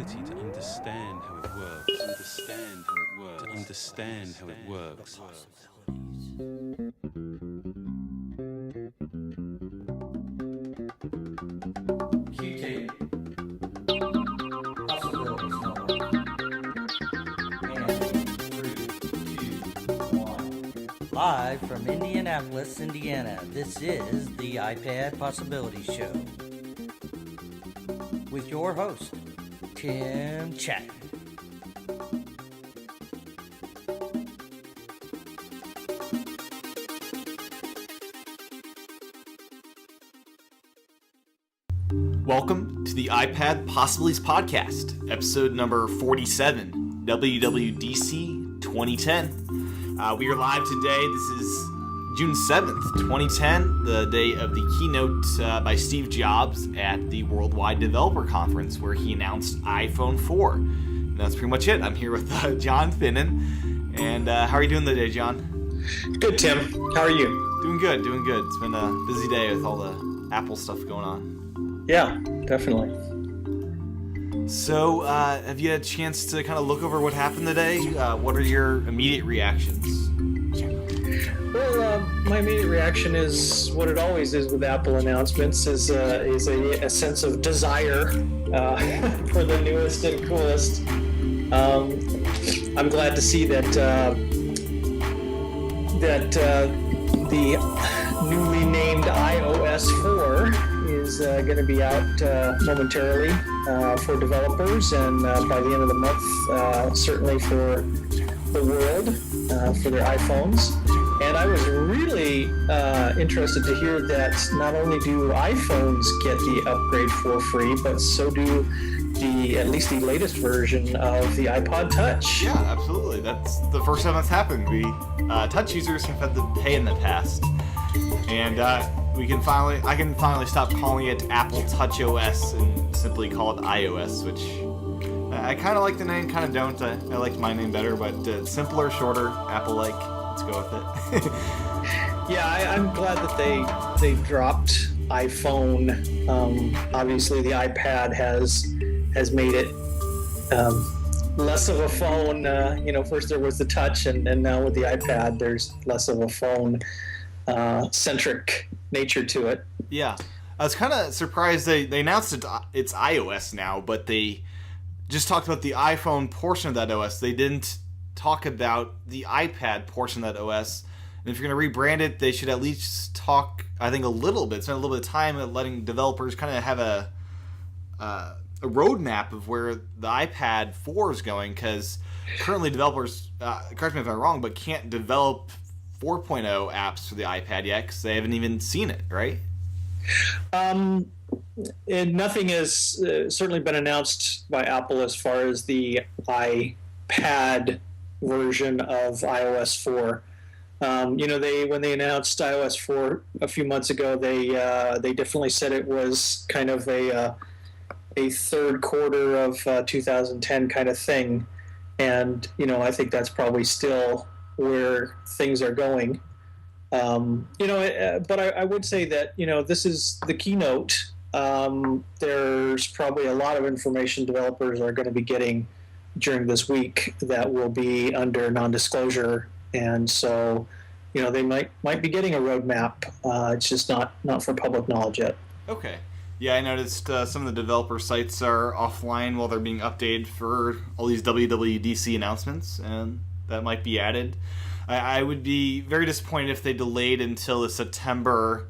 ability to understand how it works, to understand how it works. Q-tape. Possibilities Network. And 3, 2, 1. Live from Indianapolis, Indiana, this is the iPad Possibility Show with your host, Tim Chapman. Welcome to the iPad Possibilities Podcast, episode number 47, WWDC 2010. We are live today. This is June 7th, 2010, the day of the keynote by Steve Jobs at the Worldwide Developer Conference, where he announced iPhone 4. And that's pretty much it. I'm here with John Finnan. And how are you doing today, John? Good, Tim. How are you? Doing good, doing good. It's been a busy day with all the Apple stuff going on. Yeah, definitely. So, have you had a chance to kind of look over what happened today? What are your immediate reactions? Well, my immediate reaction is what it always is with Apple announcements: is a sense of desire for the newest and coolest. I'm glad to see that the newly named iOS 4 is going to be out momentarily for developers, and by the end of the month, certainly for the world, for their iPhones. And I was really interested to hear that not only do iPhones get the upgrade for free, but so do at least the latest version of the iPod Touch. Yeah, absolutely. That's the first time that's happened. We Touch users have had to pay in the past, and I can finally stop calling it Apple Touch OS and simply call it iOS, which I kind of like the name, kind of don't. I like my name better, but simpler, shorter, Apple-like. Let's go with it. Yeah, I'm glad that they dropped iPhone. Obviously, the iPad has made it less of a phone. First there was the Touch, and now with the iPad, there's less of a phone centric nature to it. Yeah, I was kind of surprised they announced it's iOS now, but they just talked about the iPhone portion of that OS. They didn't talk about the iPad portion of that OS. And if you're going to rebrand it, they should at least talk, I think, a little bit, spend a little bit of time at letting developers kind of have a roadmap of where the iPad 4 is going, because currently developers, correct me if I'm wrong, but can't develop 4.0 apps for the iPad yet because they haven't even seen it, right? And nothing has certainly been announced by Apple as far as the iPad version of iOS 4. When they announced iOS 4 a few months ago, they definitely said it was kind of a third quarter of 2010 kind of thing, and I think that's probably still where things are going. But I would say that this is the keynote. There's probably a lot of information developers are going to be getting during this week that will be under non-disclosure, and so they might be getting a roadmap. It's just not for public knowledge yet. Okay. Yeah, I noticed some of the developer sites are offline while they're being updated for all these WWDC announcements, and that might be added. I would be very disappointed if they delayed until the September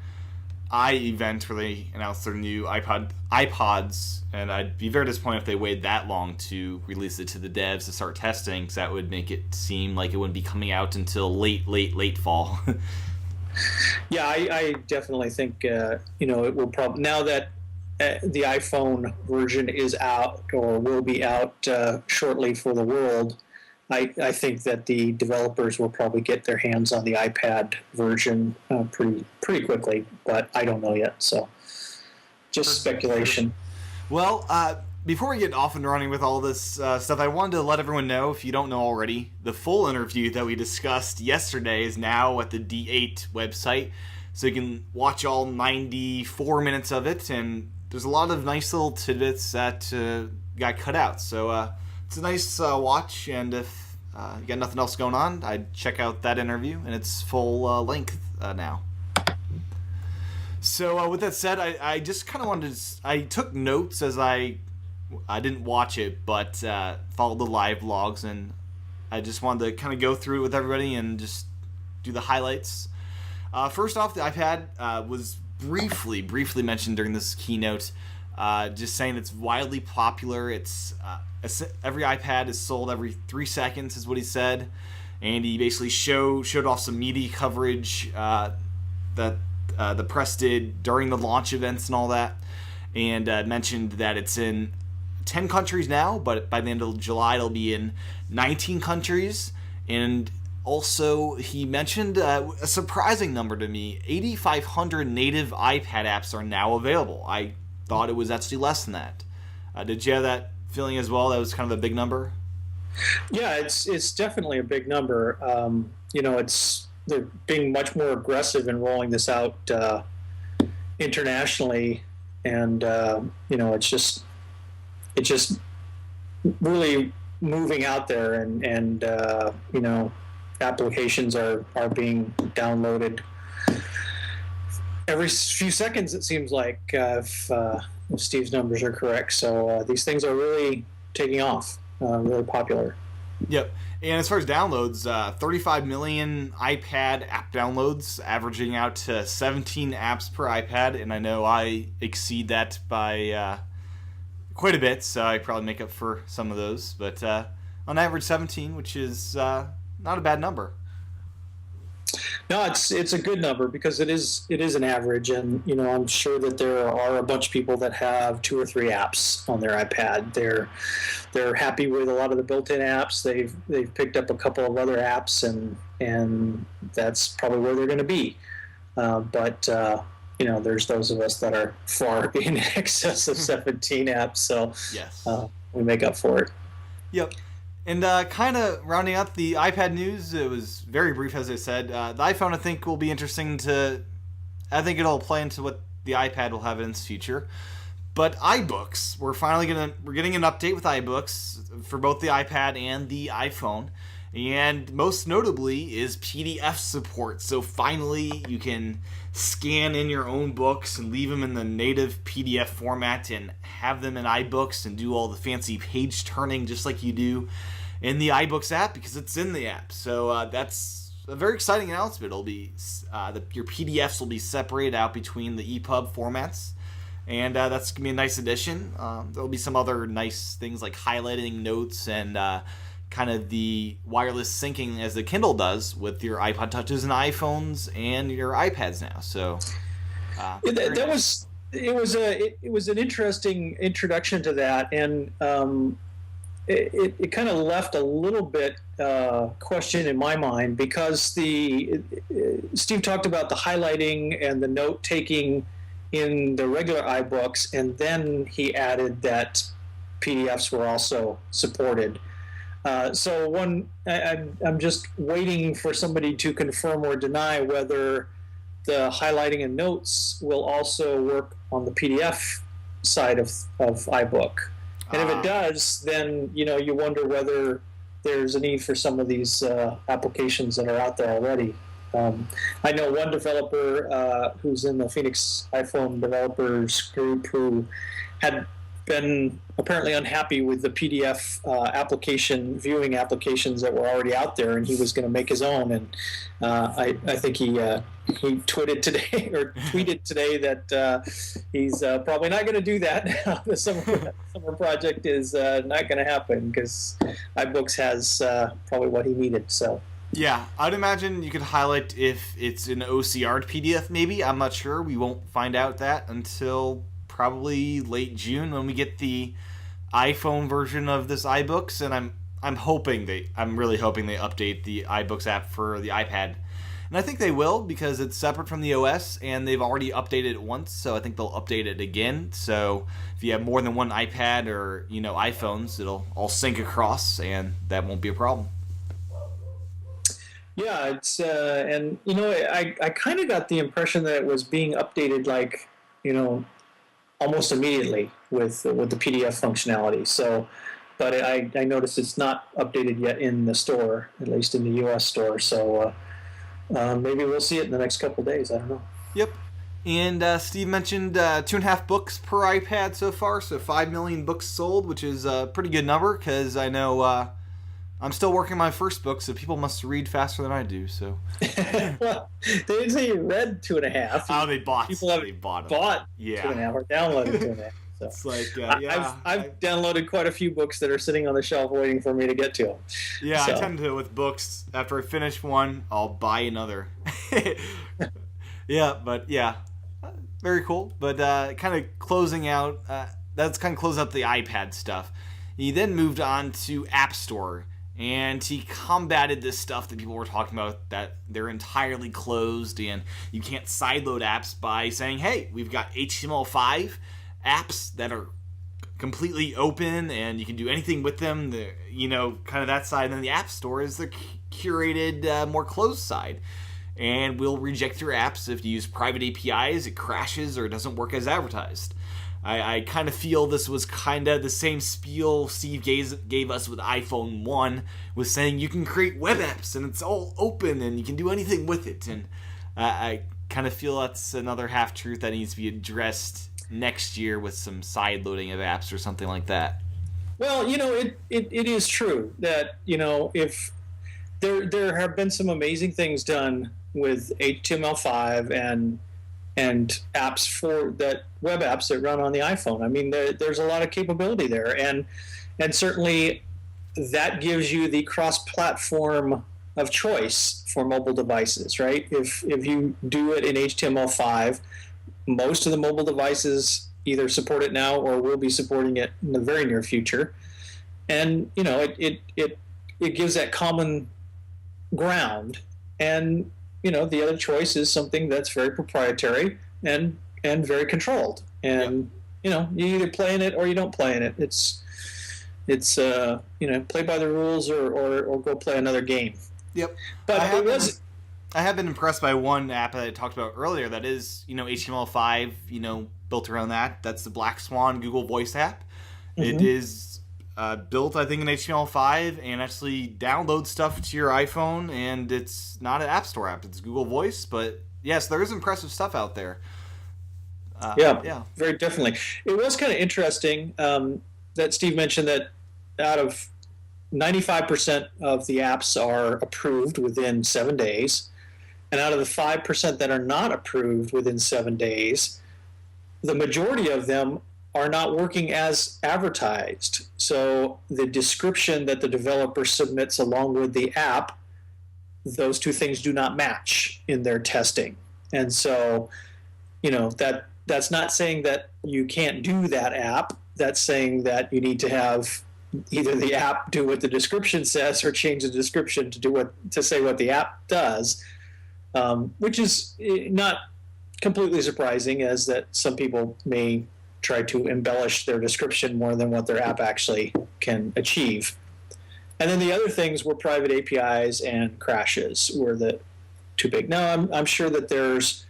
event where they announced their new iPods, and I'd be very disappointed if they waited that long to release it to the devs to start testing, because that would make it seem like it wouldn't be coming out until late fall. Yeah, I definitely think it will probably, now that the iPhone version is out or will be out shortly for the world, I think that the developers will probably get their hands on the iPad version pretty quickly, but I don't know yet, so just speculation. Well, before we get off and running with all this stuff, I wanted to let everyone know, if you don't know already, the full interview that we discussed yesterday is now at the D8 website, so you can watch all 94 minutes of it, and there's a lot of nice little tidbits that got cut out. So it's a nice watch, and if you got nothing else going on, I'd check out that interview, and it's full length now. So with that said, I just kind of wanted to... I took notes as I didn't watch it, but followed the live logs, and I just wanted to kind of go through it with everybody and just do the highlights. First off, the iPad was briefly mentioned during this keynote, just saying it's widely popular. It's every iPad is sold every 3 seconds, is what he said, and he basically showed off some media coverage that the press did during the launch events and all that, and mentioned that it's in 10 countries now, but by the end of July it'll be in 19 countries. And also he mentioned a surprising number to me: 8,500 native iPad apps are now available. I thought it was actually less than that. Did you have that feeling as well? That was kind of a big number? Yeah, it's definitely a big number. They're being much more aggressive in rolling this out internationally, and it's just really moving out there, and applications are being downloaded every few seconds, it seems like, if Steve's numbers are correct. So these things are really taking off, really popular. Yep. And as far as downloads, 35 million iPad app downloads, averaging out to 17 apps per iPad. And I know I exceed that by quite a bit, so I probably make up for some of those. But on average, 17, which is not a bad number. No, it's a good number because it is an average, and I'm sure that there are a bunch of people that have 2 or 3 apps on their iPad. They're happy with a lot of the built-in apps. They've picked up a couple of other apps, and that's probably where they're going to be. But there's those of us that are far in excess of 17 apps, so yes, we make up for it. Yep. And kind of rounding out the iPad news, it was very brief, as I said. The iPhone, I think, will be interesting I think it'll play into what the iPad will have in its future. But iBooks, we're getting an update with iBooks for both the iPad and the iPhone. And most notably is PDF support. So finally, you can scan in your own books and leave them in the native PDF format and have them in iBooks and do all the fancy page turning just like you do in the iBooks app, because it's in the app. So that's a very exciting announcement. It'll be your PDFs will be separated out between the EPUB formats, and that's gonna be a nice addition. There'll be some other nice things like highlighting notes and kind of the wireless syncing as the Kindle does with your iPod Touches and iPhones and your iPads now. So it was an interesting introduction to that, and it kind of left a little bit question in my mind, because Steve talked about the highlighting and the note taking in the regular iBooks, and then he added that PDFs were also supported. So I'm just waiting for somebody to confirm or deny whether the highlighting and notes will also work on the PDF side of iBook. And if it does, then you wonder whether there's a need for some of these applications that are out there already. I know one developer who's in the Phoenix iPhone developers group who had been apparently unhappy with the PDF viewing applications that were already out there, and he was going to make his own. And I think he tweeted today that he's probably not going to do that now. The summer project is not going to happen because iBooks has probably what he needed. So. Yeah, I'd imagine you could highlight if it's an OCR'd PDF, maybe. I'm not sure. We won't find out that until probably late June when we get the iPhone version of this iBooks, and I'm really hoping they update the iBooks app for the iPad. And I think they will, because it's separate from the OS, and they've already updated it once, so I think they'll update it again. So if you have more than one iPad or iPhones, it'll all sync across, and that won't be a problem. Yeah, it's and I kind of got the impression that it was being updated like almost immediately with the PDF functionality. So, but I noticed it's not updated yet in the store, at least in the U.S. store. So maybe we'll see it in the next couple of days. I don't know. Yep. And Steve mentioned 2.5 books per iPad so far, so 5 million books sold, which is a pretty good number because I know I'm still working on my first book, so people must read faster than I do. So, Well, they didn't say you read 2.5. oh, they bought. People have they bought them. bought Yeah. 2.5 or downloaded 2.5. So. It's like I've downloaded quite a few books that are sitting on the shelf waiting for me to get to them. Yeah, So. I tend to with books. After I finish one, I'll buy another. Yeah, but yeah, very cool. But kind of closing out, that's kind of close out the iPad stuff. He then moved on to App Store, and he combated this stuff that people were talking about, that they're entirely closed and you can't sideload apps, by saying, hey, we've got HTML5 apps that are completely open and you can do anything with them. Kind of that side. And then the App Store is the curated, more closed side. And we'll reject your apps if you use private APIs, it crashes, or it doesn't work as advertised. I kind of feel this was kind of the same spiel Steve gave us with iPhone 1, with saying you can create web apps and it's all open and you can do anything with it. And I kind of feel that's another half-truth that needs to be addressed next year with some side loading of apps or something like that. Well, it is true that, if there have been some amazing things done with HTML5 and apps for that, web apps that run on the iPhone. I mean, there's a lot of capability there, and certainly that gives you the cross-platform of choice for mobile devices, right? If you do it in HTML5, most of the mobile devices either support it now or will be supporting it in the very near future, and it gives that common ground. And the other choice is something that's very proprietary and very controlled. And you either play in it or you don't play in it. It's play by the rules or go play another game. Yep. But I have been impressed by one app that I talked about earlier that is, HTML5, built around that. That's the Black Swan Google Voice app. Mm-hmm. It is built, I think, in HTML5 and actually downloads stuff to your iPhone, and it's not an App Store app. It's Google Voice, but yes, there is impressive stuff out there. Yeah, very definitely. It was kind of interesting that Steve mentioned that out of 95% of the apps are approved within 7 days, and out of the 5% that are not approved within 7 days, the majority of them are not working as advertised. So the description that the developer submits along with the app, those two things do not match in their testing. And so, that's not saying that you can't do that app. That's saying that you need to have either the app do what the description says or change the description to say what the app does, which is not completely surprising, as that some people may try to embellish their description more than what their app actually can achieve. And then the other things were private APIs and crashes were the two big. Now, I'm sure that there's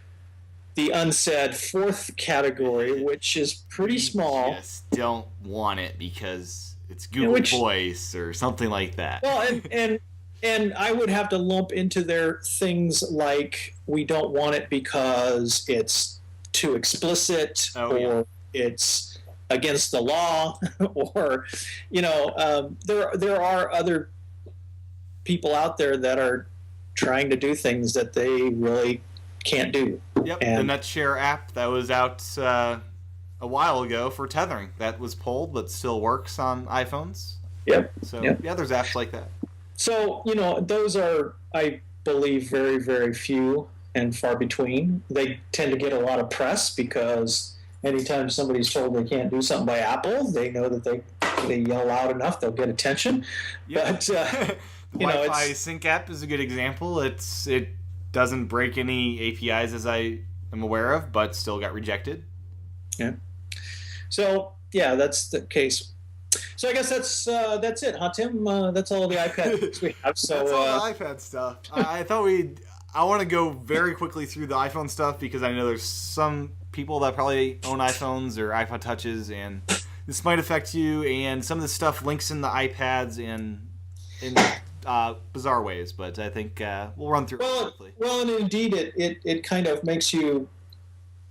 the unsaid fourth category, which is pretty small. Just don't want it because it's Google Voice or something like that. Well, and I would have to lump into there things like we don't want it because it's too explicit, it's against the law, or there are other people out there that are trying to do things that they really can't do. Yep, the NetShare app that was out a while ago for tethering, that was pulled but still works on iPhones. Yep. So there's apps like that. So those are, I believe, very, very few and far between. They tend to get a lot of press because anytime somebody's told they can't do something by Apple, they know that they yell loud enough, they'll get attention. Yep. But Wi-Fi Sync app is a good example. It doesn't break any APIs as I am aware of, but still got rejected. Yeah. So that's the case. So I guess that's it, huh, Tim? That's all the iPad we have. So that's all the iPad stuff. I want to go very quickly through the iPhone stuff because I know there's some people that probably own iPhones or iPod Touches, and this might affect you. And some of the stuff links in the iPads and in bizarre ways, but I think we'll run through it quickly. Well, and indeed, it kind of makes you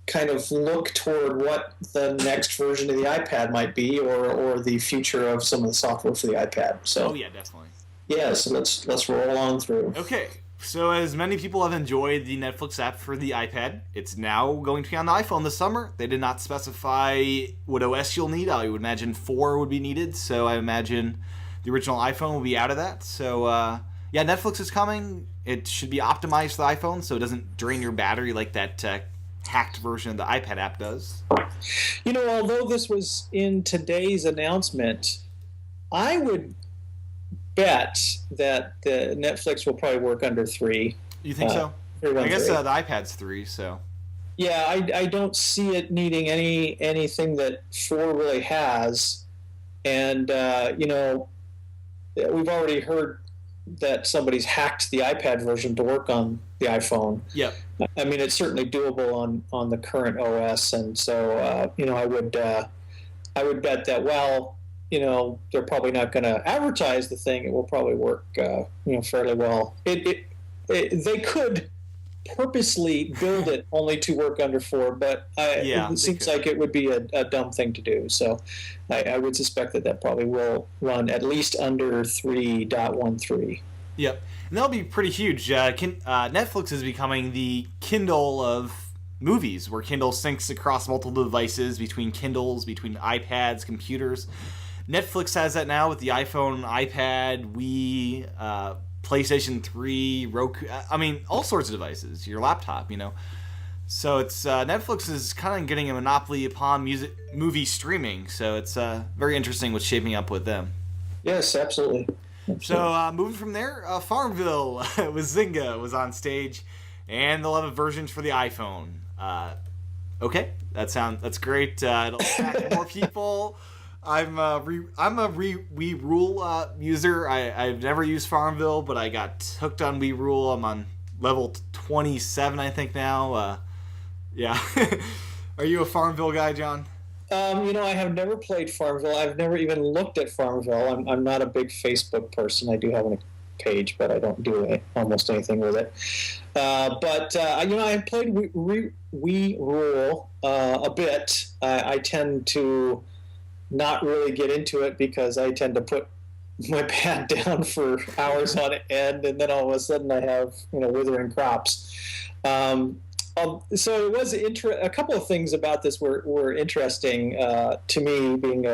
kind of look toward what the next version of the iPad might be, or the future of some of the software for the iPad. So, oh yeah, definitely. Yeah, so let's roll on through. Okay, so as many people have enjoyed the Netflix app for the iPad, it's now going to be on the iPhone this summer. They did not specify what OS you'll need. I would imagine 4 would be needed, so I imagine the original iPhone will be out of that. So, yeah, Netflix is coming. It should be optimized for the iPhone, so it doesn't drain your battery like that hacked version of the iPad app does. You know, although this was in today's announcement, I would bet that the Netflix will probably work under 3. You think so? I guess the iPad's 3, so. Yeah, I don't see it needing anything that 4 really has. And, you know, we've already heard that somebody's hacked the iPad version to work on the iPhone. Yep. I mean, it's certainly doable on the current OS, and so you know, I would bet that while you know they're probably not going to advertise the thing, it will probably work you know fairly well. They could purposely build it only to work under 4, but it seems like it would be a dumb thing to do. So I would suspect that probably will run at least under 3.13. Yep. And that'll be pretty huge. Netflix is becoming the Kindle of movies, where Kindle syncs across multiple devices, between Kindles, between iPads, computers. Netflix has that now with the iPhone, iPad, Wii, PlayStation 3, Roku. I mean, all sorts of devices. Your laptop, you know. So it's Netflix is kind of getting a monopoly upon movie streaming. So it's very interesting what's shaping up with them. Yes, absolutely. So moving from there, Farmville with Zynga was on stage, and they'll have versions for the iPhone. Okay, that's great. It'll attract more people. I'm a Wii Rule user. I've never used Farmville, but I got hooked on Wii Rule. I'm on level 27, I think now. Yeah. Are you a Farmville guy, John? You know, I have never played Farmville. I've never even looked at Farmville. I'm not a big Facebook person. I do have a page, but I don't do almost anything with it. But you know, I have played Wii Rule a bit. I tend to not really get into it because I tend to put my pad down for hours on end, and then all of a sudden I have withering crops. So it was a couple of things about this were interesting to me, being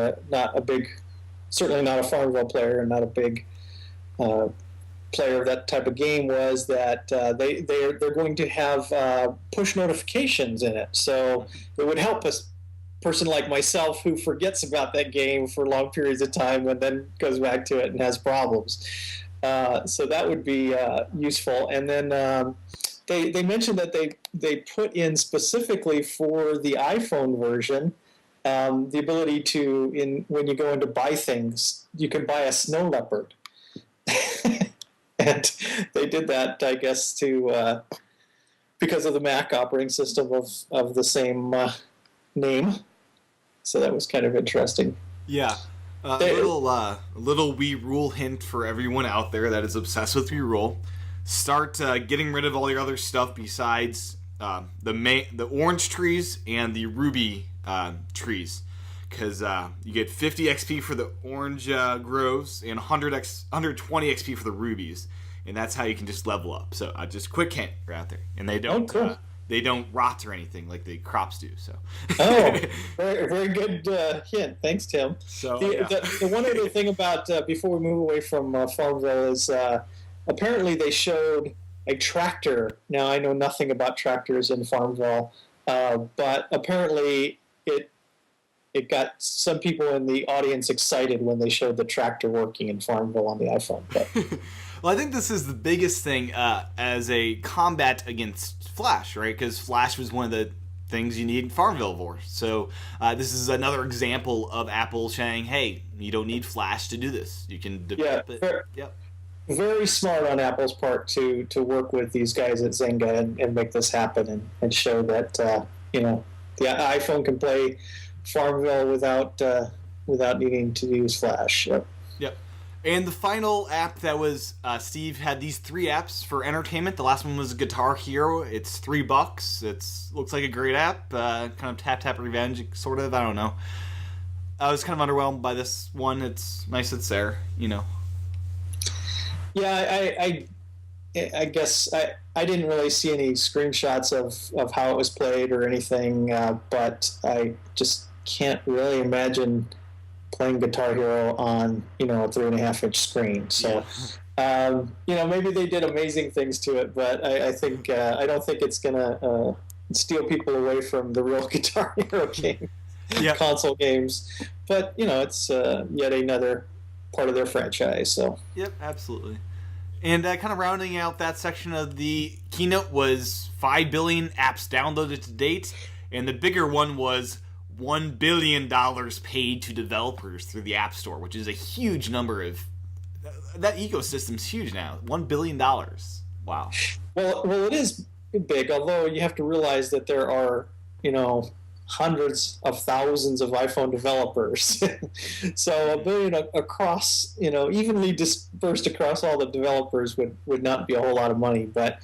certainly not a Farmville player and not a big player of that type of game, was that they're going to have push notifications in it. So it would help a person like myself who forgets about that game for long periods of time and then goes back to it and has problems. So that would be useful. And then they mentioned that they put in specifically for the iPhone version the ability to, when you go in to buy things, you can buy a snow leopard. And they did that, I guess, because of the Mac operating system of the same name. So that was kind of interesting. Yeah. A little Wii Rule hint for everyone out there that is obsessed with Wii Rule. Start getting rid of all your other stuff besides the orange trees and the ruby trees, because you get 50 XP for the orange groves and 120 XP for the rubies, and that's how you can just level up. So just quick hint right out there, and they don't they don't rot or anything like the crops do. So very, very good hint. Thanks, Tim. So the one other thing about before we move away from Farmville is apparently they showed a tractor. Now, I know nothing about tractors in Farmville, but apparently it got some people in the audience excited when they showed the tractor working in Farmville on the iPhone. But. Well, I think this is the biggest thing as a combat against Flash, right? Because Flash was one of the things you need Farmville for. So this is another example of Apple saying, hey, you don't need Flash to do this. You can develop it. Yep. Very smart on Apple's part to work with these guys at Zynga and make this happen and show that the iPhone can play Farmville without needing to use Flash. Yep. Yep. And the final app that was Steve had these 3 apps for entertainment. The last one was Guitar Hero. It's $3. It's looks like a great app. Kind of tap revenge, sort of. I don't know. I was kind of underwhelmed by this one. It's nice it's there, Yeah, I guess I didn't really see any screenshots of how it was played or anything, but I just can't really imagine playing Guitar Hero on a 3.5-inch screen. So, maybe they did amazing things to it, but I think I don't think it's gonna steal people away from the real Guitar Hero game, console games. But it's yet another part of their franchise. So. Yep, absolutely. And kind of rounding out that section of the keynote was 5 billion apps downloaded to date, and the bigger one was $1 billion paid to developers through the App Store, which is a huge number of... That ecosystem's huge now. $1 billion. Wow. Well, it is big, although you have to realize that there are, hundreds of thousands of iPhone developers. So $1 billion across, evenly dispersed across all the developers would not be a whole lot of money. But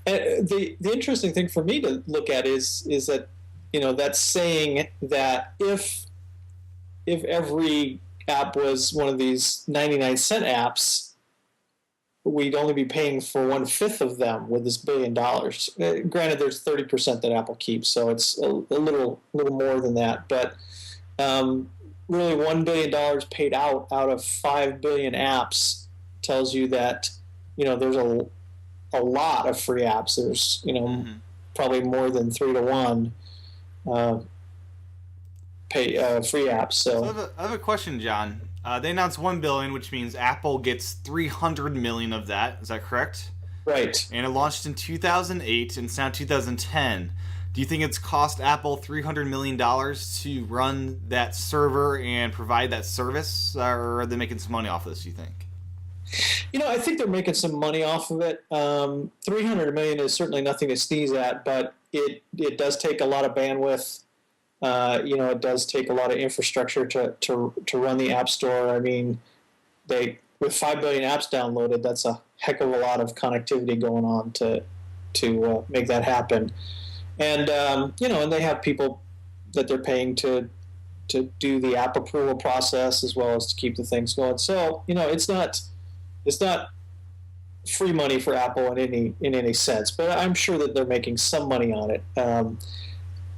the interesting thing for me to look at is that, that's saying that if every app was one of these 99-cent apps, we'd only be paying for 1/5 of them with this $1 billion. Granted, there's 30% that Apple keeps, so it's a little more than that. But really, $1 billion paid out of 5 billion apps tells you that there's a lot of free apps. There's probably more than 3 to 1 free apps. So I have a question, John. They announced 1 billion, which means Apple gets 300 million of that. Is that correct? Right. And it launched in 2008, and it's now 2010. Do you think it's cost Apple $300 million to run that server and provide that service, or are they making some money off of this, do you think? I think they're making some money off of it. 300 million is certainly nothing to sneeze at, but it does take a lot of bandwidth. It does take a lot of infrastructure to run the App Store. I mean, with 5 billion apps downloaded, that's a heck of a lot of connectivity going on to make that happen. And and they have people that they're paying to do the app approval process as well as to keep the things going. So it's not free money for Apple in any sense, but I'm sure that they're making some money on it.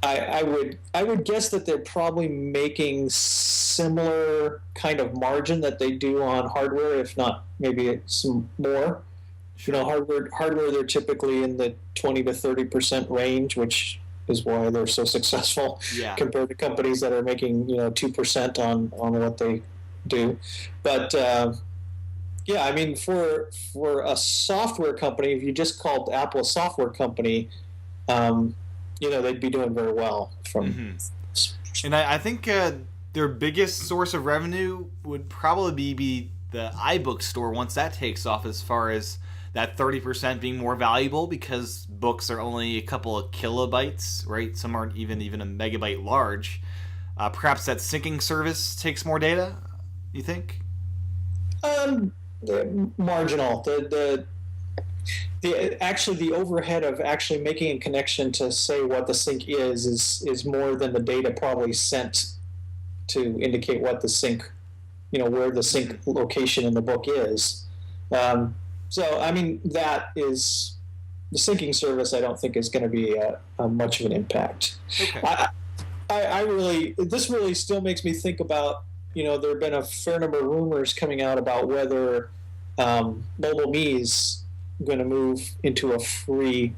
I would guess that they're probably making similar kind of margin that they do on hardware, if not maybe some more. Hardware they're typically in the 20 to 30% range, which is why they're so successful compared to companies that are making 2% on what they do. But I mean, for a software company, if you just called Apple a software company, they'd be doing very well from. And I think their biggest source of revenue would probably be the iBook store once that takes off, as far as that 30% being more valuable, because books are only a couple of kilobytes, right? Some aren't even a megabyte large. Perhaps that syncing service takes more data, you think? Marginal. The overhead of actually making a connection to say what the sync is more than the data probably sent to indicate what the sync, where the sync location in the book is. So I mean, that is the syncing service. I don't think is going to be much of an impact. Okay. This really still makes me think about. There have been a fair number of rumors coming out about whether Mobile Me's going to move into a free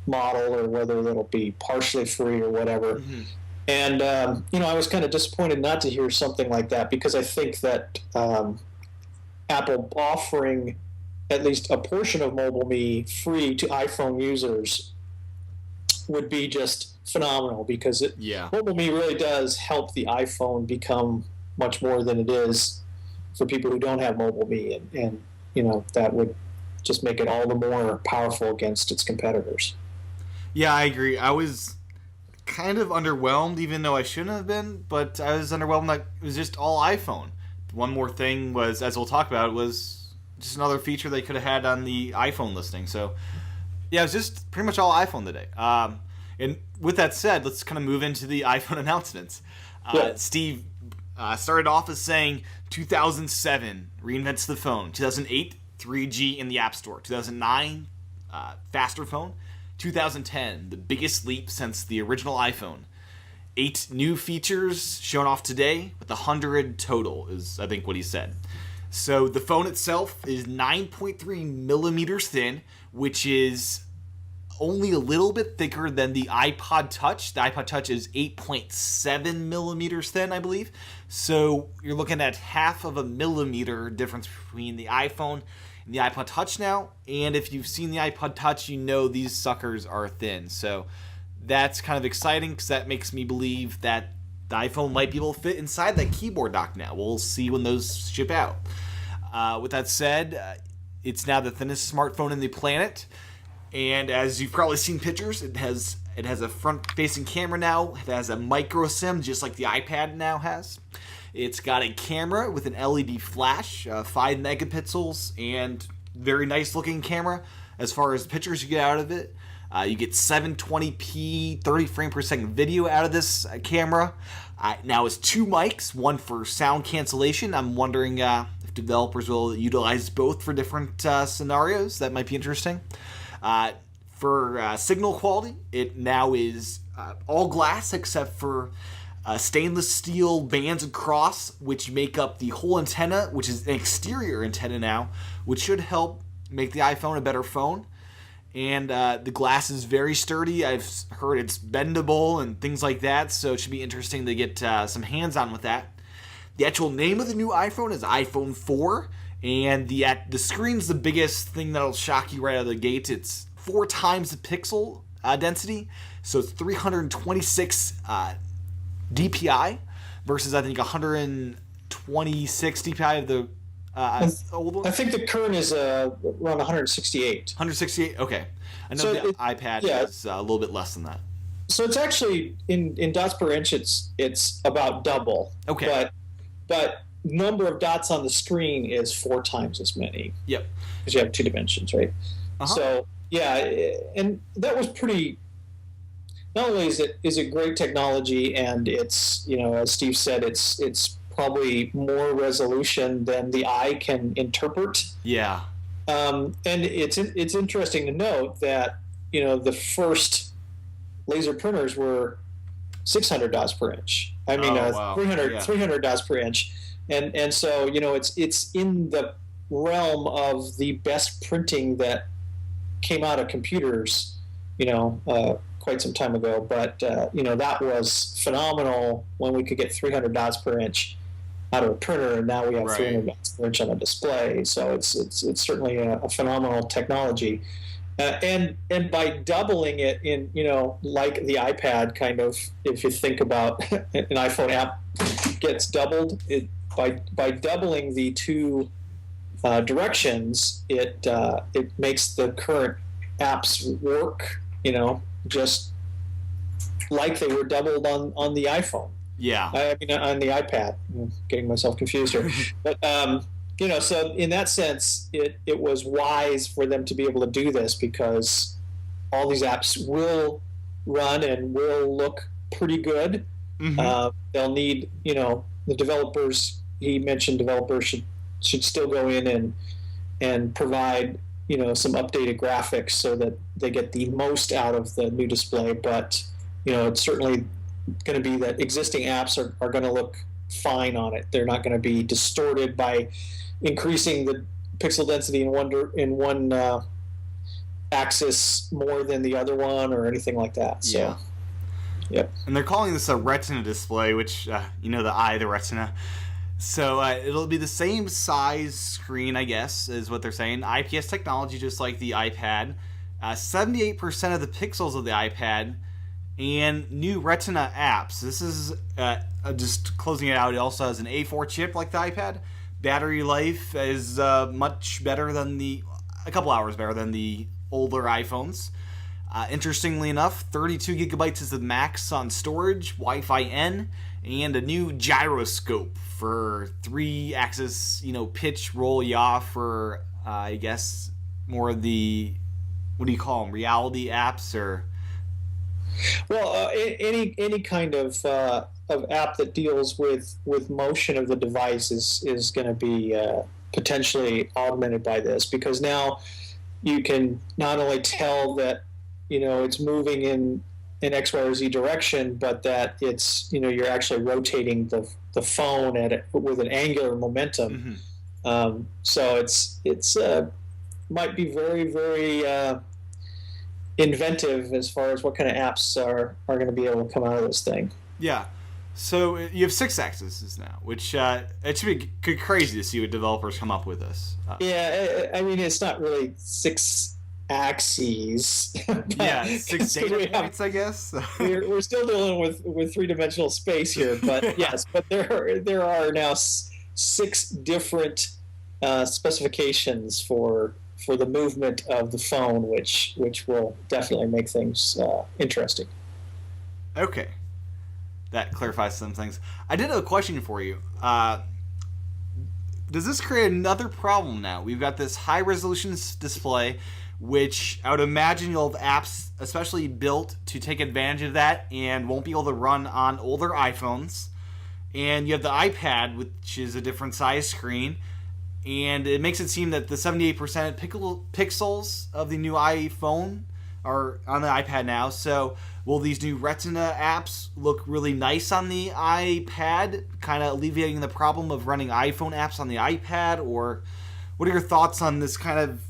model or whether it'll be partially free or whatever. And I was kind of disappointed not to hear something like that, because I think that Apple offering at least a portion of Mobile Me free to iPhone users would be just phenomenal, because Mobile Me really does help the iPhone become much more than it is for people who don't have Mobile Me, and that would just make it all the more powerful against its competitors. Yeah, I agree. I was kind of underwhelmed, even though I shouldn't have been, but I was underwhelmed that it was just all iPhone. One more thing was, as we'll talk about, was just another feature they could have had on the iPhone listing. So, yeah, it was just pretty much all iPhone today. And with that said, let's kind of move into the iPhone announcements. Steve started off as saying 2007 reinvents the phone. 2008, 3G in the App Store. 2009, faster phone. 2010, the biggest leap since the original iPhone. 8 new features shown off today with 100 total is, I think, what he said. So the phone itself is 9.3 millimeters thin, which is only a little bit thicker than the iPod Touch. The iPod Touch is 8.7 millimeters thin, I believe. So you're looking at half of a millimeter difference between the iPhone and the iPod Touch now. And if you've seen the iPod Touch, you know these suckers are thin. So that's kind of exciting because that makes me believe that the iPhone might be able to fit inside that keyboard dock now. We'll see when those ship out. With that said, it's now the thinnest smartphone in the planet. And as you've probably seen pictures, it has a front-facing camera now. It has a micro SIM, just like the iPad now has. It's got a camera with an LED flash, 5 megapixels, and very nice-looking camera as far as pictures you get out of it. You get 720p, 30 frame per second video out of this camera. Now it's 2 mics, one for sound cancellation. I'm wondering if developers will utilize both for different scenarios. That might be interesting. For signal quality, it now is all glass except for stainless steel bands across, which make up the whole antenna, which is an exterior antenna now, which should help make the iPhone a better phone. And the glass is very sturdy. I've heard it's bendable and things like that, so it should be interesting to get some hands-on with that. The actual name of the new iPhone is iPhone 4. And the screen's the biggest thing that'll shock you right out of the gate. It's 4 times the pixel density, so it's 326 DPI versus I think 126 DPI of the old one. I think the current is around 168. 168. Okay, I know So the iPad is a little bit less than that. So it's actually in dots per inch. It's about double. Okay, but number of dots on the screen is 4 times as many. Yep. Because you have 2 dimensions, right? Uh-huh. So yeah, and that was pretty. Not only is it great technology, and it's, as Steve said, it's probably more resolution than the eye can interpret. Yeah. And it's interesting to note that the first laser printers were 600 dots per inch. I mean, wow. 300 dots per inch. And so, it's in the realm of the best printing that came out of computers, quite some time ago. But, that was phenomenal when we could get 300 dots per inch out of a printer, and now we have 300 dots per inch on a display. So it's certainly a phenomenal technology. And by doubling it in, like the iPad kind of, if you think about an iPhone app gets doubled, by doubling the 2 directions, it makes the current apps work, just like they were doubled on the iPhone. Yeah. I mean, on the iPad. I'm getting myself confused here. But, so in that sense, it was wise for them to be able to do this, because all these apps will run and will look pretty good. Mm-hmm. They'll need, the developers, he mentioned developers should still go in and provide, some updated graphics so that they get the most out of the new display. But, it's certainly going to be that existing apps are going to look fine on it. They're not going to be distorted by increasing the pixel density in one axis more than the other one or anything like that. So, yeah. Yep. And they're calling this a Retina display, which, the Retina. So it'll be the same size screen, I guess, is what they're saying. IPS technology, just like the iPad. 78% of the pixels of the iPad, and new Retina apps. This is just closing it out. It also has an A4 chip like the iPad. Battery life is much better than a couple hours better than the older iPhones. Interestingly enough, 32 gigabytes is the max on storage, Wi-Fi N, and a new gyroscope for 3-axis, pitch, roll, yaw for, I guess, more of the, what do you call them, reality apps or... Well, any kind of app that deals with motion of the device is going to be potentially augmented by this, because now you can not only tell that it's moving in X, Y, or Z direction, but that it's you're actually rotating the phone with an angular momentum. Mm-hmm. So it's might be very, very inventive as far as what kind of apps are going to be able to come out of this thing. Yeah. So you have 6 axes now, which it should be crazy to see what developers come up with this. I mean, it's not really 6 axes. Yeah, 6 data points, I guess. we're still dealing with 3-dimensional space here, but yes, but there are now 6 different specifications for the movement of the phone, which will definitely make things interesting. Okay. That clarifies some things. I did have a question for you. Does this create another problem now? We've got this high-resolution display, which I would imagine you'll have apps especially built to take advantage of that and won't be able to run on older iPhones. And you have the iPad, which is a different size screen. And it makes it seem that the 78% pixels of the new iPhone are on the iPad now. So will these new Retina apps look really nice on the iPad, kind of alleviating the problem of running iPhone apps on the iPad? Or what are your thoughts on this kind of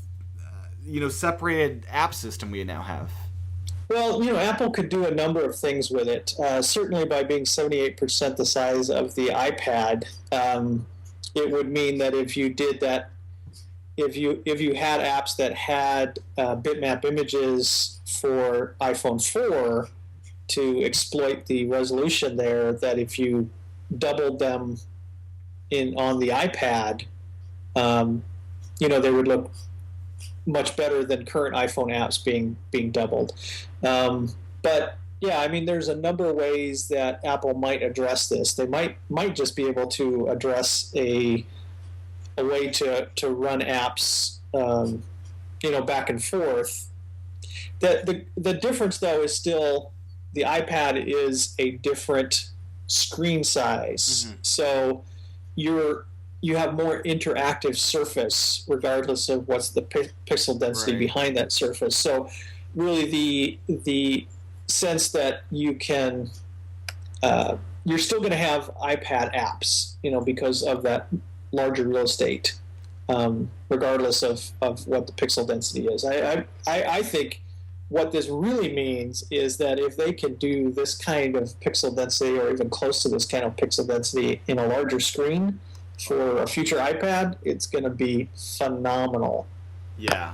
separated app system we now have? Well, Apple could do a number of things with it. Certainly by being 78% the size of the iPad, it would mean that if you did that, if you had apps that had bitmap images for iPhone 4 to exploit the resolution there, that if you doubled them on the iPad, they would look much better than current iPhone apps being doubled. But yeah, I mean, there's a number of ways that Apple might address this. They might just be able to address a way to run apps, back and forth. The difference, though, is still the iPad is a different screen size. Mm-hmm. So you have more interactive surface regardless of what's the pixel density behind that surface. So really the sense that you can you're still going to have iPad apps, because of that larger real estate, regardless of what the pixel density is. I think what this really means is that if they can do this kind of pixel density, or even close to this kind of pixel density in a larger screen for a future iPad, it's going to be phenomenal. Yeah.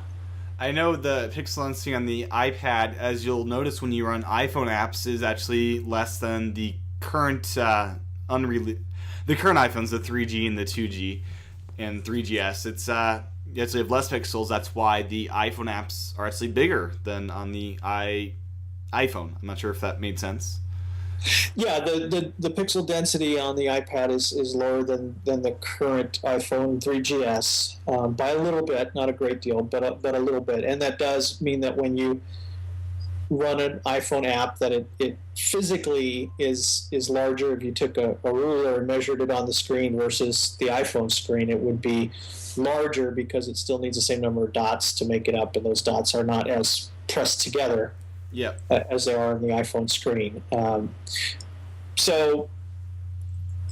I know the pixel density on the iPad, as you'll notice when you run iPhone apps, is actually less than the current the current iPhones, the 3G and the 2G and 3GS. It's you actually have less pixels. That's why the iPhone apps are actually bigger than on the iPhone. I'm not sure if that made sense. Yeah, the pixel density on the iPad is lower than the current iPhone 3GS by a little bit, not a great deal, but a little bit. And that does mean that when you run an iPhone app, that it physically is larger. If you took a ruler and measured it on the screen versus the iPhone screen, it would be larger because it still needs the same number of dots to make it up, and those dots are not as pressed together as they are on the iPhone screen. So,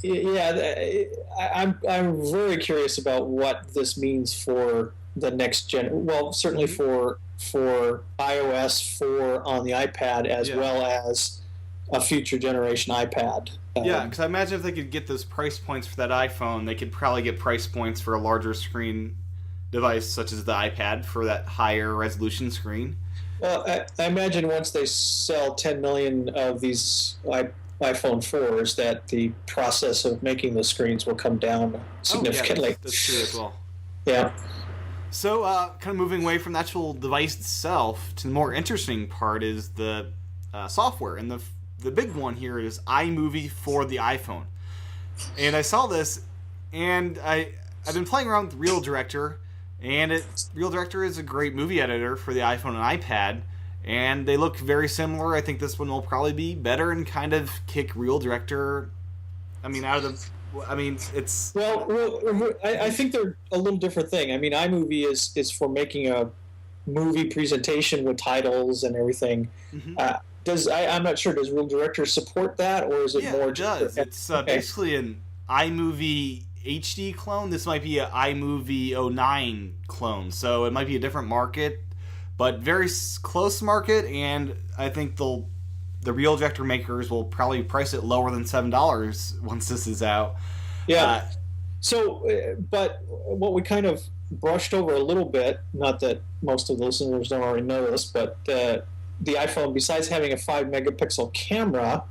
yeah, I'm very curious about what this means for the next gen. Well, certainly for iOS 4 on the iPad, as well as a future generation iPad. Yeah, because I imagine if they could get those price points for that iPhone, they could probably get price points for a larger screen device such as the iPad for that higher resolution screen. Well, I imagine once they sell 10 million of these iPhone 4s, that the process of making the screens will come down significantly. That's true as well. Yeah. So, kind of moving away from the actual device itself to the more interesting part is the software, and the big one here is iMovie for the iPhone. And I saw this, and I've been playing around with Real Director, and Real Director is a great movie editor for the iPhone and iPad, and they look very similar. I think this one will probably be better and kind of kick Real Director, out of the... it's... Well, I think they're a little different thing. I mean, iMovie is for making a movie presentation with titles and everything. Mm-hmm. I'm not sure. Does Real Director support that, or is it more? It does. It's basically an iMovie HD clone. This might be an iMovie 09 clone, so it might be a different market, but very close market. And I think the Real Director makers will probably price it lower than $7 once this is out. Yeah. But what we kind of brushed over a little bit, not that most of the listeners don't already know this, but the iPhone, besides having a 5-megapixel camera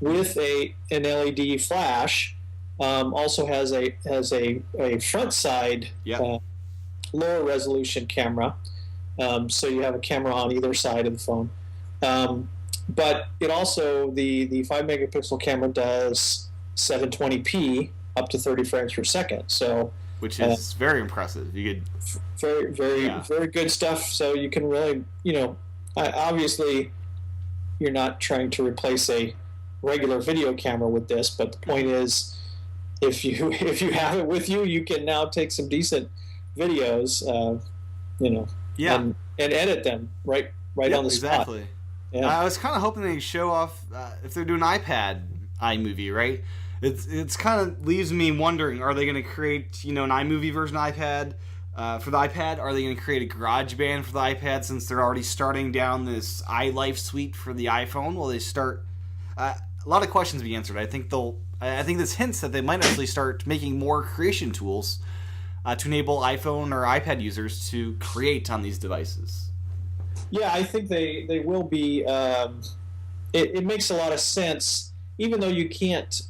with an LED flash, also has a front side lower resolution camera. So you have a camera on either side of the phone. But it also, the 5-megapixel camera does 720p up to 30 frames per second. So, which is very impressive. You could very good stuff. So you can really, obviously you're not trying to replace a regular video camera with this, but the point is, if you have it with you, you can now take some decent videos, and edit them right on the spot. Exactly. Yeah. I was kind of hoping they'd show off if they're doing iPad iMovie, right? It's kind of leaves me wondering: are they going to create an iMovie version of iPad for the iPad? Are they going to create a GarageBand for the iPad since they're already starting down this iLife suite for the iPhone? Will they start? A lot of questions to be answered. I think this hints that they might actually start making more creation tools to enable iPhone or iPad users to create on these devices. Yeah, I think they will be. It makes a lot of sense, even though you can't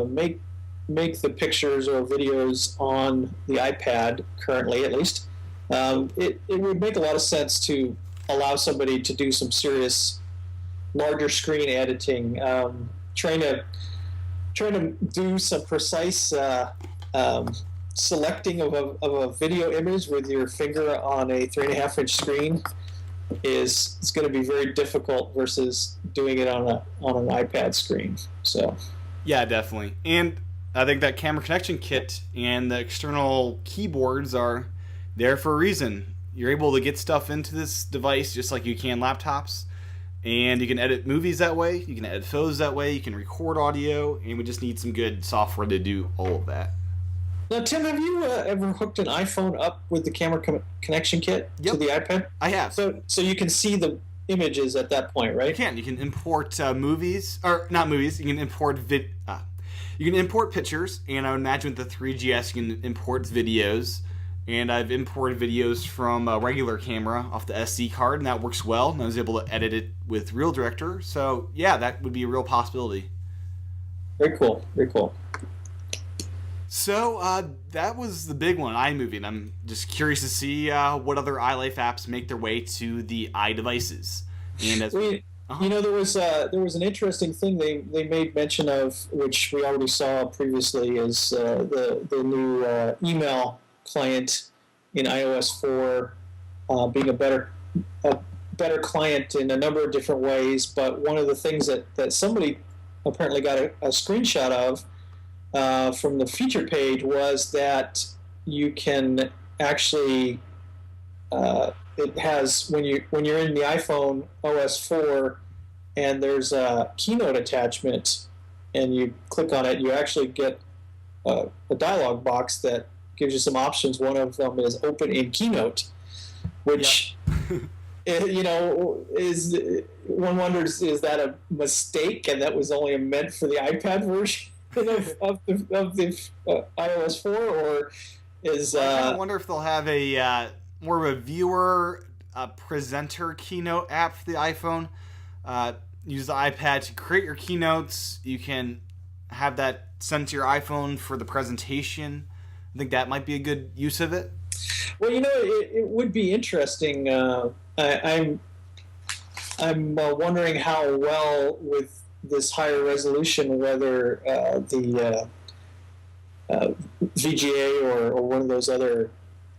make the pictures or videos on the iPad currently, at least. It would make a lot of sense to allow somebody to do some serious larger screen editing, trying to do some precise selecting of a video image with your finger on a 3.5-inch screen is going to be very difficult versus doing it on an iPad screen. So, yeah, definitely. And I think that camera connection kit and the external keyboards are there for a reason. You're able to get stuff into this device just like you can laptops, and you can edit movies that way, you can edit photos that way, you can record audio, and we just need some good software to do all of that. Now, Tim, have you ever hooked an iPhone up with the camera connection kit to the iPad? I have. So you can see the images at that point, right? You can import movies, or not movies. You can import you can import pictures, and I would imagine with the 3GS you can import videos. And I've imported videos from a regular camera off the SD card, and that works well. And I was able to edit it with Real Director. So yeah, that would be a real possibility. Very cool. Very cool. So that was the big one, iMovie, and I'm just curious to see what other iLife apps make their way to the iDevices. And as there was an interesting thing they made mention of, which we already saw previously, is the new email client in iOS 4 being a better client in a number of different ways. But one of the things that somebody apparently got a screenshot of from the feature page was that you can actually it has when you're in the iPhone OS 4 and there's a Keynote attachment and you click on it, you actually get a dialog box that gives you some options. One of them is open in Keynote, which is, one wonders, is that a mistake and that was only meant for the iPad version of the iOS 4, or is I wonder if they'll have a more of a viewer presenter Keynote app for the iPhone. Use the iPad to create your keynotes. You can have that sent to your iPhone for the presentation. I think that might be a good use of it. Well, it would be interesting. I'm wondering how well with this higher resolution, whether the VGA or one of those other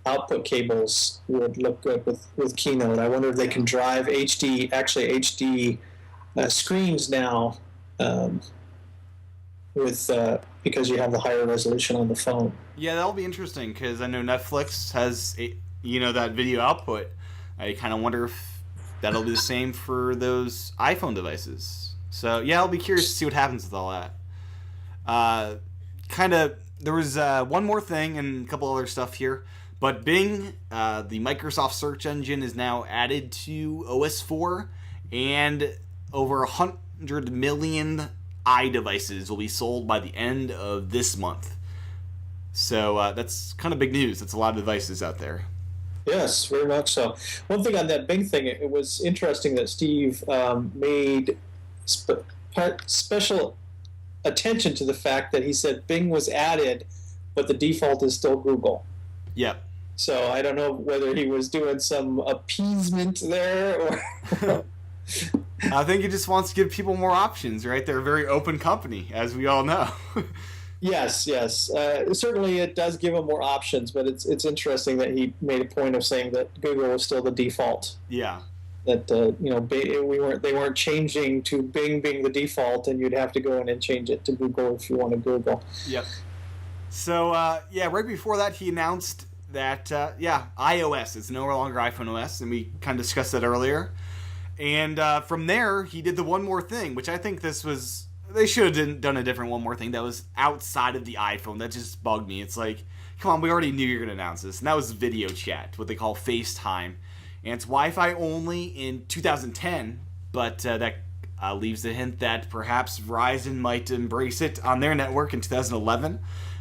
output cables would look good with Keynote. I wonder if they can drive HD screens now with because you have the higher resolution on the phone. Yeah, that'll be interesting because I know Netflix has that video output. I kind of wonder if that'll be the same for those iPhone devices. So yeah, I'll be curious to see what happens with all that. There was one more thing and a couple other stuff here, but Bing, the Microsoft search engine, is now added to OS 4, and over 100 million iDevices will be sold by the end of this month. So that's kind of big news. That's a lot of devices out there. Yes, very much so. One thing on that Bing thing, it was interesting that Steve made special attention to the fact that he said Bing was added, but the default is still Google. Yep. So I don't know whether he was doing some appeasement there or... I think he just wants to give people more options, right? They're a very open company, as we all know. Yes. Certainly it does give them more options, but it's interesting that he made a point of saying that Google was still the default. Yeah. That they weren't changing to Bing being the default, and you'd have to go in and change it to Google if you want to Google. Yep. So right before that, he announced that iOS is no longer iPhone OS, and we kind of discussed that earlier. And from there, he did the one more thing, which I think they should have done a different one more thing that was outside of the iPhone. That just bugged me. It's like, come on, we already knew you were going to announce this. And that was video chat, what they call FaceTime. And it's Wi-Fi only in 2010, but that leaves the hint that perhaps Verizon might embrace it on their network in 2011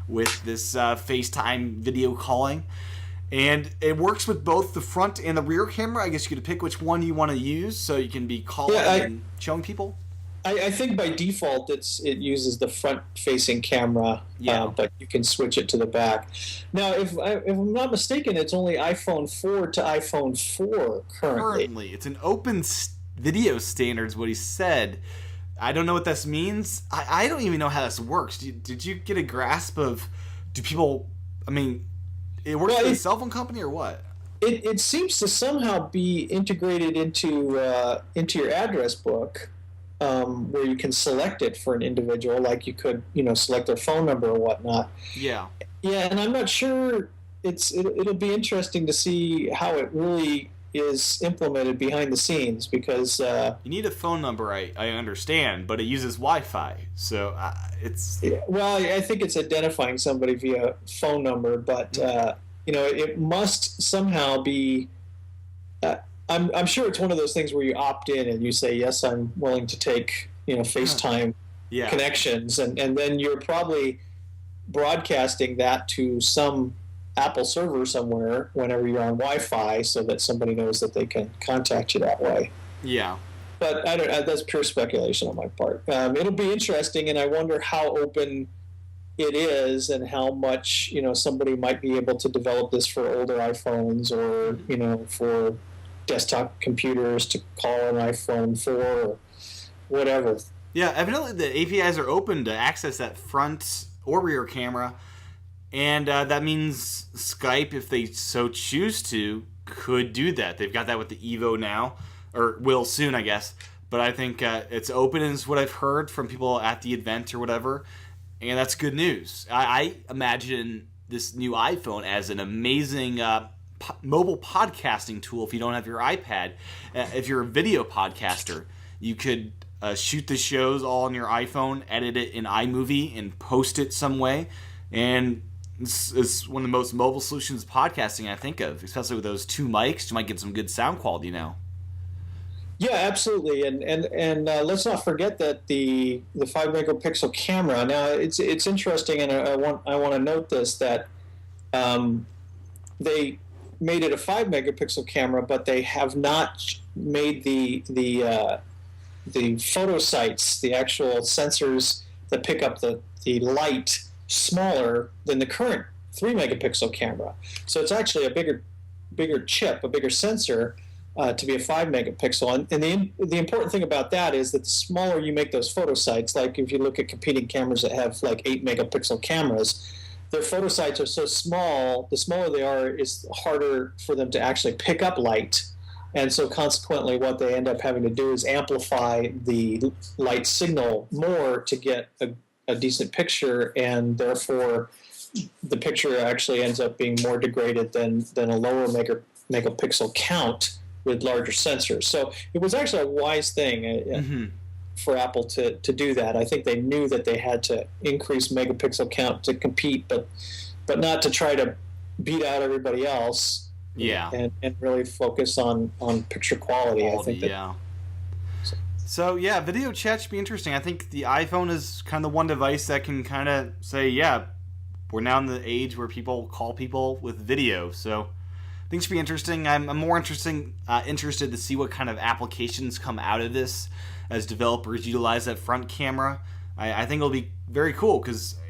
with this FaceTime video calling. And it works with both the front and the rear camera. I guess you could pick which one you want to use so you can be calling and showing people. I think by default it uses the front-facing camera, but you can switch it to the back. Now, if I'm not mistaken, it's only iPhone 4 to iPhone 4 currently. It's an open video standards, what he said. I don't know what this means. I don't even know how this works. Did you get a grasp of, do people, I mean, it works for the cell phone company or what? It seems to somehow be integrated into your address book. Where you can select it for an individual, like you could, select their phone number or whatnot. Yeah. Yeah, and I'm not sure. It'll be interesting to see how it really is implemented behind the scenes because you need a phone number. I understand, but it uses Wi-Fi, so it's. Well, I think it's identifying somebody via phone number, but it must somehow be. I'm sure it's one of those things where you opt in and you say, yes, I'm willing to take, FaceTime connections. And then you're probably broadcasting that to some Apple server somewhere whenever you're on Wi-Fi so that somebody knows that they can contact you that way. Yeah. But that's pure speculation on my part. It'll be interesting, and I wonder how open it is and how much, somebody might be able to develop this for older iPhones or, for desktop computers to call an iPhone 4 or whatever. Yeah, evidently the APIs are open to access that front or rear camera, and that means Skype, if they so choose to, could do that. They've got that with the Evo now, or will soon, I guess. But I think it's open is what I've heard from people at the event or whatever, and that's good news. I imagine this new iPhone as an amazing mobile podcasting tool if you don't have your iPad. If you're a video podcaster, you could shoot the shows all on your iPhone, edit it in iMovie, and post it some way. And it's one of the most mobile solutions podcasting I think of, especially with those two mics. You might get some good sound quality now. Yeah, absolutely, and let's not forget that the 5 megapixel camera. Now it's interesting, and I want to note this that they made it a 5 megapixel camera, but they have not made the photo sites, the actual sensors that pick up the light, smaller than the current 3 megapixel camera. So it's actually a bigger bigger chip, a bigger sensor, to be a 5 megapixel. And the important thing about that is that the smaller you make those photo sites, like if you look at competing cameras that have like 8 megapixel cameras, their photo sites are so small, the smaller they are, is harder for them to actually pick up light. And so consequently, what they end up having to do is amplify the light signal more to get a decent picture, and therefore the picture actually ends up being more degraded than a lower megapixel count with larger sensors. So it was actually a wise thing for Apple to do that. I think they knew that they had to increase megapixel count to compete, but not to try to beat out everybody else. Yeah. And really focus on picture quality. I think that, yeah. So yeah, video chat should be interesting. I think the iPhone is kind of the one device that can kind of say, yeah, we're now in the age where people call people with video. So I think it should be interesting. I'm more interested to see what kind of applications come out of this as developers utilize that front camera. I think it'll be very cool,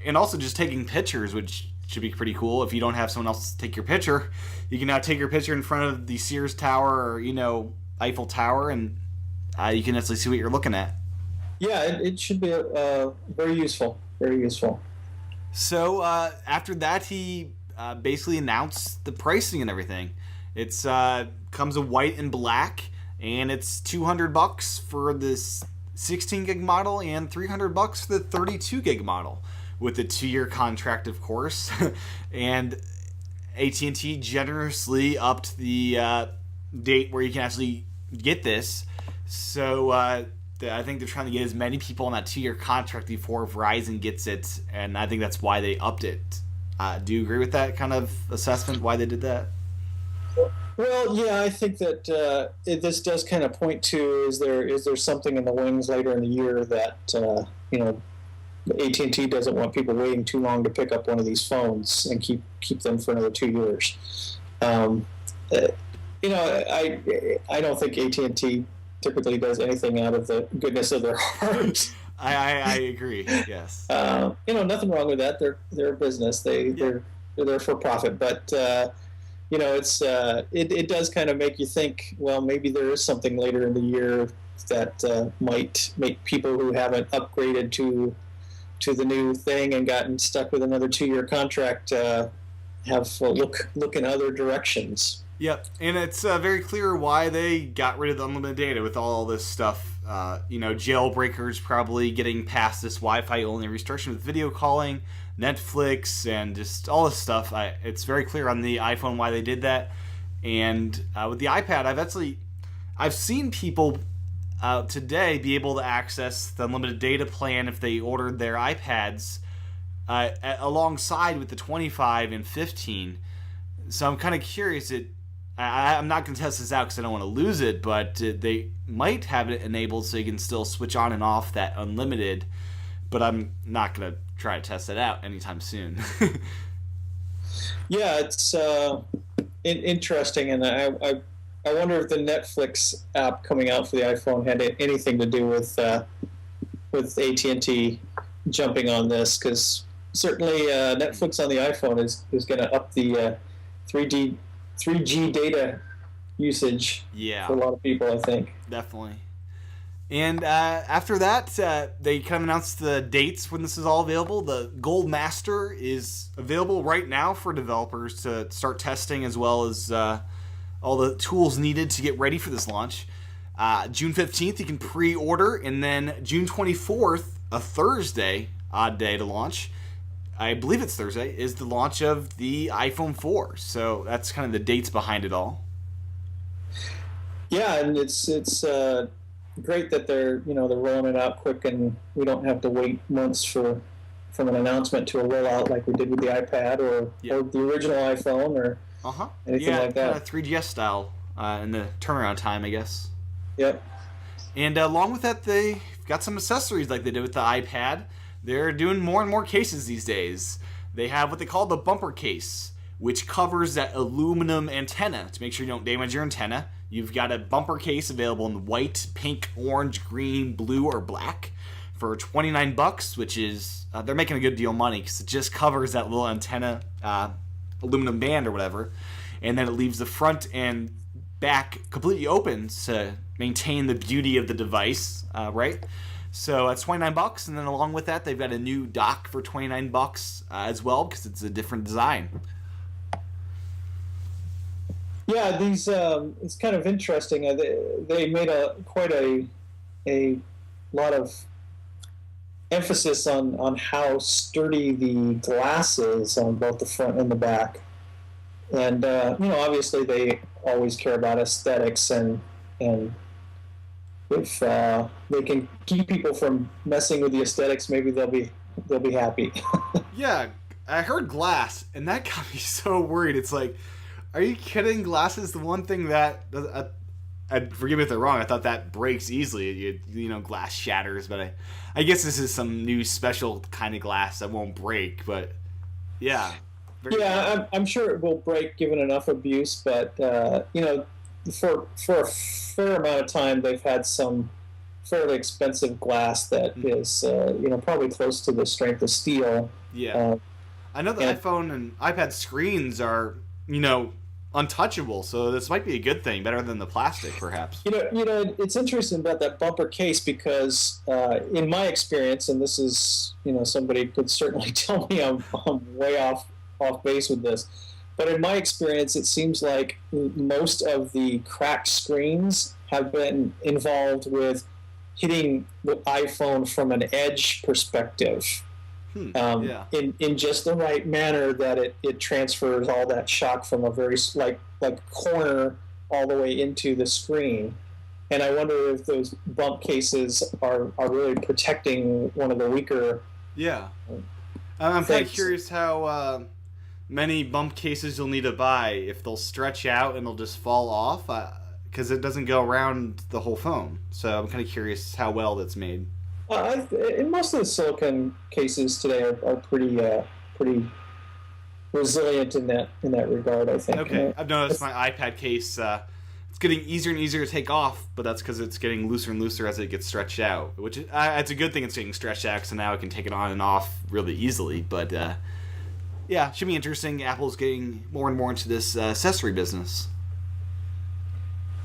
and also just taking pictures, which should be pretty cool. If you don't have someone else take your picture, you can now take your picture in front of the Sears Tower or, Eiffel Tower, and you can actually see what you're looking at. Yeah, it should be very useful. Very useful. So after that, he basically announced the pricing and everything. It's comes in white and black, and it's $200 for this 16 gig model and $300 for the 32 gig model, with a 2-year contract, of course. And AT&T generously upped the date where you can actually get this. So I think they're trying to get as many people on that 2-year contract before Verizon gets it, and I think that's why they upped it. Do you agree with that kind of assessment, why they did that? Well, yeah, I think that this does kind of point to, is there something in the wings later in the year that, AT&T doesn't want people waiting too long to pick up one of these phones and keep them for another 2 years. I don't think AT&T typically does anything out of the goodness of their heart. I agree. Yes. Nothing wrong with that. They're a business. They're there for profit. But it does kind of make you think. Well, maybe there is something later in the year that might make people who haven't upgraded to the new thing and gotten stuck with another 2-year contract have look in other directions. Yep, and it's very clear why they got rid of the unlimited data with all this stuff. Jailbreakers probably getting past this Wi-Fi only restriction with video calling, Netflix, and just all this stuff. It's very clear on the iPhone why they did that. And with the iPad, I've seen people today be able to access the unlimited data plan if they ordered their iPads alongside with the 25 and 15. So I'm kind of curious. I'm not going to test this out because I don't want to lose it, but they might have it enabled so you can still switch on and off that unlimited, but I'm not going to try to test it out anytime soon. Yeah, it's interesting, and I wonder if the Netflix app coming out for the iPhone had anything to do with AT&T jumping on this, because certainly Netflix on the iPhone is going to up the 3G data usage for a lot of people, I think. Definitely. And after that, they kind of announced the dates when this is all available. The Gold Master is available right now for developers to start testing, as well as all the tools needed to get ready for this launch. June 15th, you can pre-order, and then June 24th, a Thursday, odd day to launch, I believe it's Thursday, is the launch of the iPhone 4. So that's kind of the dates behind it all. Yeah, and it's great that they're rolling it out quick, and we don't have to wait months from an announcement to a rollout like we did with the iPad or the original iPhone or anything like that. Yeah, 3GS style in the turnaround time, I guess. Yep. And along with that, they've got some accessories like they did with the iPad. They're doing more and more cases these days. They have what they call the bumper case, which covers that aluminum antenna to make sure you don't damage your antenna. You've got a bumper case available in white, pink, orange, green, blue, or black for $29, which is they're making a good deal of money because it just covers that little antenna aluminum band or whatever. and then it leaves the front and back completely open to maintain the beauty of the device, right? So that's $29, and then along with that, they've got a new dock for $29 as well, because it's a different design. Yeah, these it's kind of interesting. They made quite a lot of emphasis on how sturdy the glass is on both the front and the back, and obviously they always care about aesthetics, and if they can keep people from messing with the aesthetics, maybe they'll be happy. Yeah, I heard glass, and that got me so worried. It's like, are you kidding? Glass is the one thing that, forgive me if they're wrong, I thought that breaks easily. Glass shatters, but I guess this is some new special kind of glass that won't break, but yeah. I'm sure it will break given enough abuse, but, for a fair amount of time, they've had some fairly expensive glass that is, probably close to the strength of steel. Yeah. I know the iPhone and iPad screens are, untouchable, so this might be a good thing, better than the plastic, perhaps. It's interesting about that bumper case because, in my experience, and this is, somebody could certainly tell me I'm way off base with this, but in my experience, it seems like most of the cracked screens have been involved with hitting the iPhone from an edge perspective. In just the right manner that it transfers all that shock from a very like corner all the way into the screen. And I wonder if those bump cases are really protecting one of the weaker. Yeah, I'm kind of curious how many bump cases you'll need to buy, if they'll stretch out and they'll just fall off, because it doesn't go around the whole phone. So I'm kind of curious how well that's made. And most of the silicone cases today are pretty resilient in that regard, I think. Okay, I've noticed my iPad case, it's getting easier and easier to take off, but that's because it's getting looser and looser as it gets stretched out, which it's a good thing it's getting stretched out, so now I can take it on and off really easily. But yeah, should be interesting. Apple's getting more and more into this accessory business.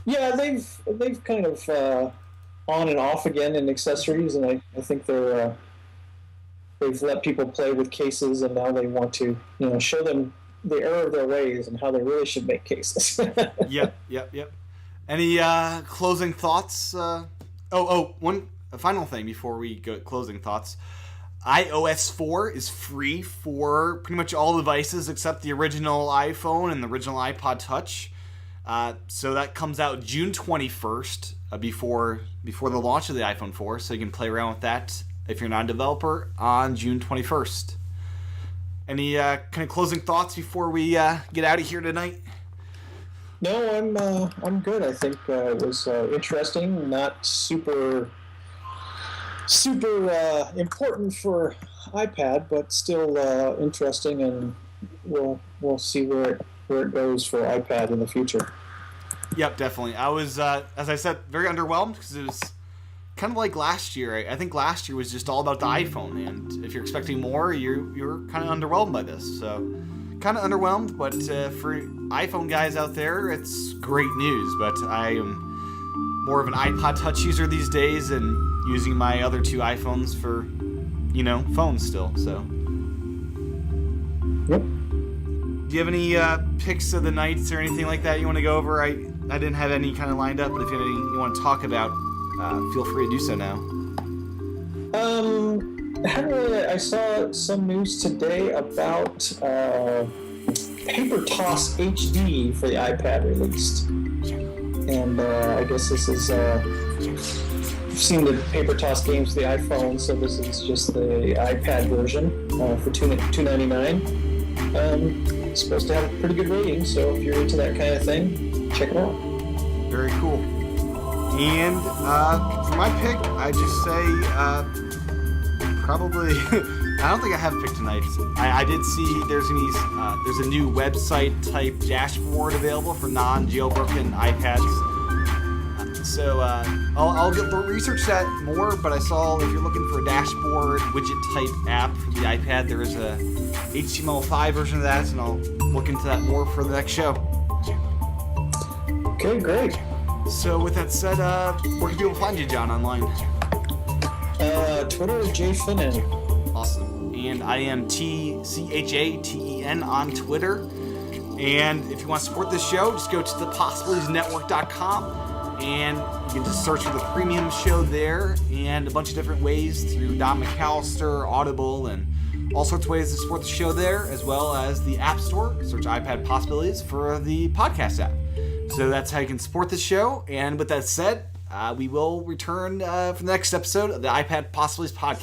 Yeah, they've kind of on and off again in accessories, and I think they've let people play with cases, and now they want to show them the error of their ways and how they really should make cases. Yep. Any closing thoughts? One final thing before we go closing thoughts. iOS 4 is free for pretty much all devices except the original iPhone and the original iPod Touch. So that comes out June 21st, before the launch of the iPhone 4, so you can play around with that if you're not a developer on June 21st. Any kind of closing thoughts before we get out of here tonight? No, I'm good. I think it was interesting, not super important for iPad, but still interesting, and we'll see where it goes for iPad in the future. Yep, definitely. I was, as I said, very underwhelmed because it was kind of like last year. I think last year was just all about the iPhone, and if you're expecting more, you're kind of underwhelmed by this. So, kind of underwhelmed, but for iPhone guys out there, it's great news. But I am more of an iPod Touch user these days, and using my other two iPhones for, phones still. So. Yep. Do you have any picks of the nights or anything like that you want to go over? I didn't have any kind of lined up, but if you have anything you want to talk about, feel free to do so now. I saw some news today about Paper Toss HD for the iPad released. And I guess this is... I've seen the Paper Toss games for the iPhone, so this is just the iPad version for $2.99. It's supposed to have a pretty good rating, so if you're into that kind of thing, check it out. Very cool. And for my pick, I just say probably. I don't think I have a pick tonight. I did see there's a new website type dashboard available for non-jailbroken iPads. So I'll research that more. But I saw if you're looking for a dashboard widget type app for the iPad, there is a HTML5 version of that, and I'll look into that more for the next show. Okay, great. So with that said, where can people find you, John, online? Twitter, JFinnan. Awesome. And I am TCHATEN on Twitter. And if you want to support this show, just go to thepossibilitiesnetwork.com and you can just search for the premium show there and a bunch of different ways through Don McAllister, Audible, and all sorts of ways to support the show there, as well as the App Store. Search iPad Possibilities for the podcast app. So that's how you can support the show. And with that said, we will return for the next episode of the iPad Possibilities podcast.